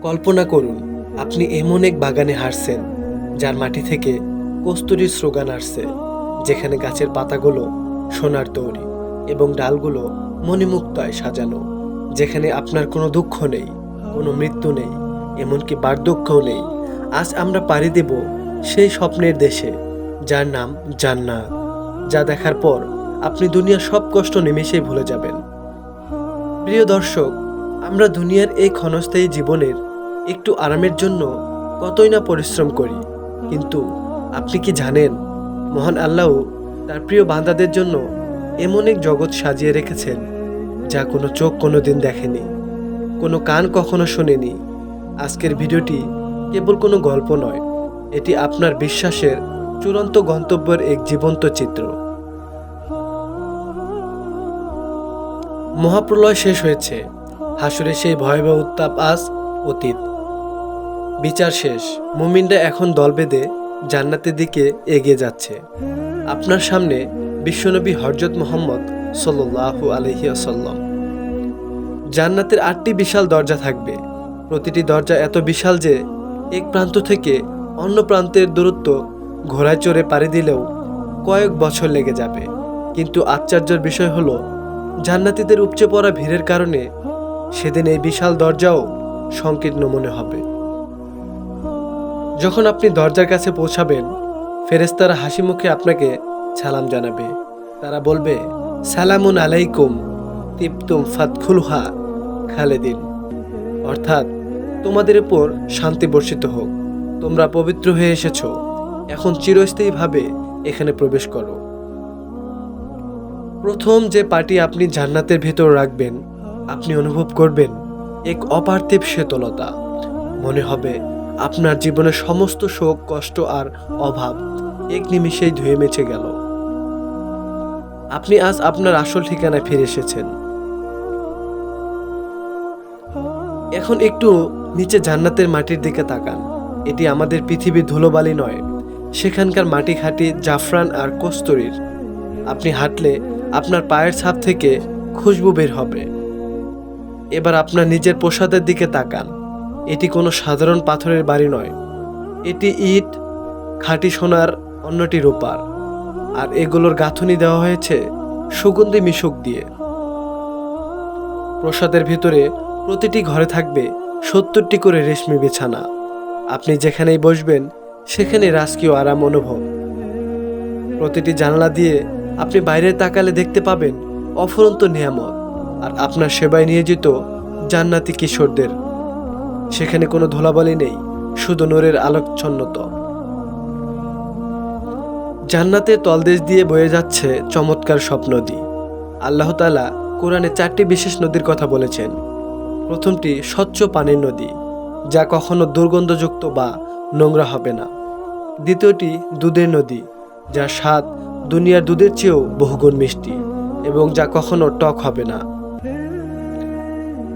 কল্পনা করুন আপনি এমন এক বাগানে হাঁটছেন যার মাটি থেকে কস্তুরীর স্লোগান আসছে, যেখানে গাছের পাতাগুলো সোনার তৈরি এবং ডালগুলো মণিমুক্তায় সাজানো, যেখানে আপনার কোনো দুঃখ নেই, কোনো মৃত্যু নেই, এমনকি বার্ধক্যও নেই। আজ আমরা পাড়ি দেব সেই স্বপ্নের দেশে, যার নাম জান্নাত, যা দেখার পর আপনি দুনিয়ার সব কষ্ট নিমেষেই ভুলে যাবেন। প্রিয় দর্শক, আমরা দুনিয়ার এই ক্ষণস্থায়ী জীবনের একটু আরামের জন্য কতই না পরিশ্রম করি, কিন্তু আপনি কি জানেন মহান আল্লাহ তার প্রিয় বান্দাদের জন্য এমন এক জগৎ সাজিয়ে রেখেছেন যা কোনো চোখ কোনোদিন দেখেনি, কোনো কান কখনো শোনেনি। আজকের ভিডিওটি কেবল কোনো গল্প নয়, এটি আপনার বিশ্বাসের চূড়ান্ত গন্তব্যের এক জীবন্ত চিত্র। মহাপ্রলয় শেষ হয়েছে, হাসুরে সেই ভয়াবহ উত্তাপ আজ অতীত। বিচার শেষ, মুমিনরা এখন দল বেঁধে জান্নাতের দিকে এগিয়ে যাচ্ছে। আপনার সামনে বিশ্বনবী হযরত মুহাম্মদ সাল্লাল্লাহু আলাইহি ওয়াসাল্লাম। জান্নাতের 8টি বিশাল দরজা থাকবে। প্রতিটি দরজা এত বিশাল যে এক প্রান্ত থেকে অন্য প্রান্তের দূরত্ব ঘোড়ায় চড়ে পাড়ি দিলেও কয়েক বছর লেগে যাবে। কিন্তু আশ্চর্যের বিষয় হলো, জান্নাতীদের উপচে পড়া ভিড়ের কারণে সেদিন এই বিশাল দরজাও সংকীর্ণ মনে হবে। যখন আপনি দরজার কাছে পৌঁছাবেন, ফেরেশতারা হাসি মুখে আপনাকে সালাম জানাবে। তারা বলবে, সালামুন আলাইকুম তিবতুম ফাদখুলহা খালিদিন, অর্থাৎ তোমাদের উপর শান্তি বর্ষিত হোক, তোমরা পবিত্র হয়ে এসেছো, এখন চিরস্থায়ীভাবে এখানে প্রবেশ করো। প্রথম যে পাটি আপনি জান্নাতের ভেতর রাখবেন, আপনি অনুভব করবেন এক অপার্থিব শীতলতা। মনে হবে আপনার জীবনের সমস্ত শোক, কষ্ট আর অভাব এক নিমিষেই ধুয়ে মুছে গেল। আপনি আজ আপনার আসল ঠিকানায় ফিরে এসেছেন। এখন একটু নিচে জান্নাতের মাটির দিকে তাকান। এটি আমাদের পৃথিবীর ধুলোবালি নয়, সেখানকার মাটি খাঁটি জাফরান আর কস্তুরীর। আপনি হাঁটলে আপনার পায়ের ছাপ থেকে খুশবু বের হবে। এবার আপনার নিজের প্রসাদের দিকে তাকান। এটি কোনো সাধারণ পাথরের বাড়ি নয়, এটি ইট, খাঁটি সোনার, অন্যটি রূপার, আর এগুলোর গাঁথুনি দেওয়া হয়েছে সুগন্ধি মিশুক দিয়ে। প্রসাদের ভিতরে প্রতিটি ঘরে থাকবে 70টি করে রেশমি বিছানা। আপনি যেখানেই বসবেন সেখানে রাজকীয় আরাম অনুভব। প্রতিটি জানালা দিয়ে আপনি বাইরে তাকালে দেখতে পাবেন অফুরন্ত নিয়ামত আর আপনার সেবায় নিয়োজিত জান্নাতি কিশোরদের। সেখানে কোনো ধুলাবালি নেই, শুধু নূরের আলোকচ্ছন্নত। জান্নাতের তলদেশ দিয়ে বয়ে যাচ্ছে চমৎকার সব নদী। আল্লাহ তাআলা কোরআনে 4টি বিশেষ নদীর কথা বলেছেন। প্রথমটি স্বচ্ছ পানির নদী, যা কখনো দুর্গন্ধযুক্ত বা নোংরা হবে না। দ্বিতীয়টি দুধের নদী, যার স্বাদ দুনিয়ার দুধের চেয়েও বহুগুণ মিষ্টি এবং যা কখনো টক হবে না।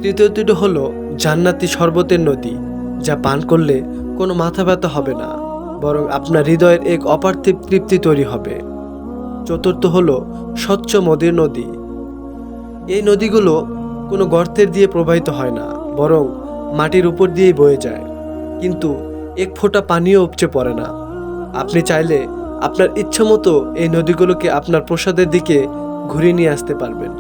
তৃতীয়টি হলো জান্নাতি শরবতের নদী, যা পান করলে কোনো মাথা ব্যথা হবে না, বরং আপনার হৃদয়ের এক অপার্থিব তৃপ্তি তৈরি হবে। চতুর্থ হলো স্বচ্ছ মদের নদী। এই নদীগুলো কোনো গর্তের দিয়ে প্রবাহিত হয় না, বরং মাটির উপর দিয়েই বয়ে যায়, কিন্তু এক ফোঁটা পানিও উপচে পড়ে না। আপনি চাইলে আপনার ইচ্ছামতো এই নদীগুলোকে আপনার প্রসাদের দিকে ঘুরিয়ে নিয়ে আসতে পারবেন।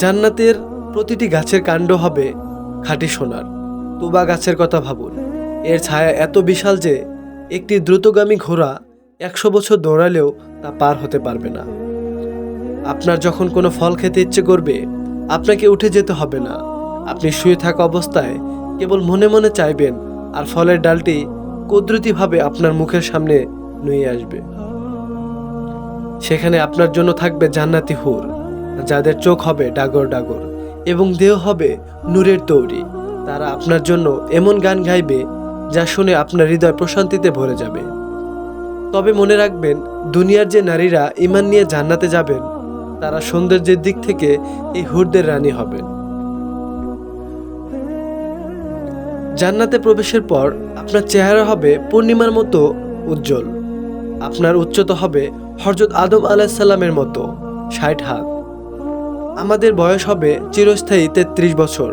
জান্নাতের প্রতিটি গাছের কাণ্ড হবে খাঁটি সোনার। তুবা গাছের কথা ভাবুন, এর ছায়া এত বিশাল যে একটি দ্রুতগামী ঘোড়া 100 বছর দৌড়ালেও তা পার হতে পারবে না। আপনার যখন কোনো ফল খেতে ইচ্ছে করবে, আপনাকে উঠে যেতে হবে না। আপনি শুয়ে থাকা অবস্থায় কেবল মনে মনে চাইবেন, আর ফলের ডালটি কুদরতিভাবে আপনার মুখের সামনে নুয়ে আসবে। সেখানে আপনার জন্য থাকবে জান্নাতি হুর, যাদের চোখ হবে ডাগর ডাগর এবং দেহ হবে নূরের তৈরি। তারা আপনার জন্য এমন গান গাইবে যা শুনে আপনার হৃদয় প্রশান্তিতে ভরে যাবে। তবে মনে রাখবেন, দুনিয়ার যে নারীরা ঈমান নিয়ে জান্নাতে যাবেন, তারা সৌন্দর্যের দিক থেকে এই হুরদের রানী হবেন। জান্নাতে প্রবেশের পর আপনার চেহারা হবে পূর্ণিমার মতো উজ্জ্বল। আপনার উচ্চতা হবে হযরত আদম আলাইহিস সালামের মতো 60 হাত। আমাদের বয়স হবে চিরস্থায়ী 33 বছর।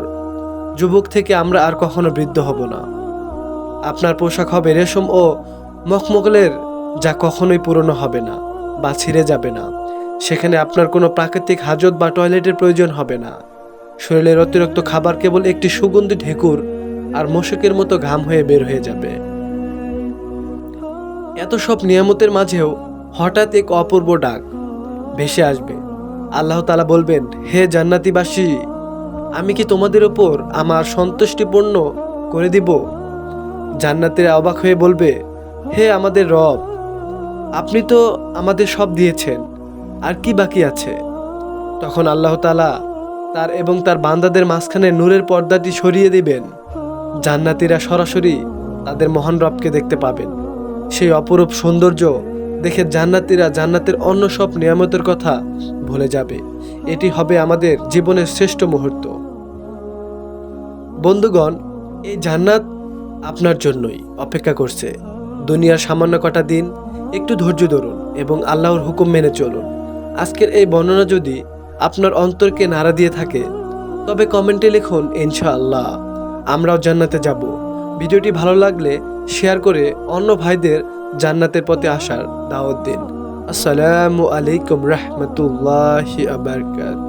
যুবক থেকে আমরা আর কখনো বৃদ্ধ হব না। আপনার পোশাক হবে রেশম ও মখমলের, যা কখনোই পুরনো হবে না বা ছিঁড়ে যাবে না। সেখানে আপনার কোনো প্রাকৃতিক হাজত বা টয়লেটের প্রয়োজন হবে না। শরীরের অতিরিক্ত খাবার কেবল একটি সুগন্ধি ঢেকুর আর মশকের মতো ঘাম হয়ে বের হয়ে যাবে। এত সব নিয়ামতের মাঝেও হঠাৎ এক অপূর্ব ডাক ভেসে আসবে। আল্লাহ তাআলা বলবেন, হে জান্নাতীবাসী, আমি কি তোমাদের উপর আমার সন্তুষ্টিপূর্ণ করে দিব? জান্নাতীরা অবাক হয়ে বলবে, হে আমাদের রব, আপনি তো আমাদের সব দিয়েছেন, আর কি বাকি আছে? তখন আল্লাহ তাআলা তার এবং তার বান্দাদের মাঝখানে নূরের পর্দাটি সরিয়ে দিবেন। জান্নাতীরা সরাসরি তাদের মহান রবকে দেখতে পাবেন। সেই অপরূপ সৌন্দর্য দেখে জান্নাতীরা জান্নাতের অন্য সব নিয়ামতের কথা ভুলে যাবে। এটি হবে আমাদের জীবনের শ্রেষ্ঠ মুহূর্ত। বন্ধুগণ, এই জান্নাত আপনার জন্যই অপেক্ষা করছে। দুনিয়ার সামান্য কটা দিন একটু ধৈর্য ধরুন এবং আল্লাহর হুকুম মেনে চলুন। আজকের এই বর্ণনা যদি আপনার অন্তরকে নাড়া দিয়ে থাকে, তবে কমেন্টে লিখুন, ইনশাআল্লাহ আমরাও জান্নাতে যাব। ভিডিওটি ভালো লাগলে শেয়ার করে অন্য ভাইদের জান্নাতের পথে আসার দাওয়াত দিন। আসসালামু আলাইকুম রহমতুল্লাহি ওয়া বারাকাতুহু।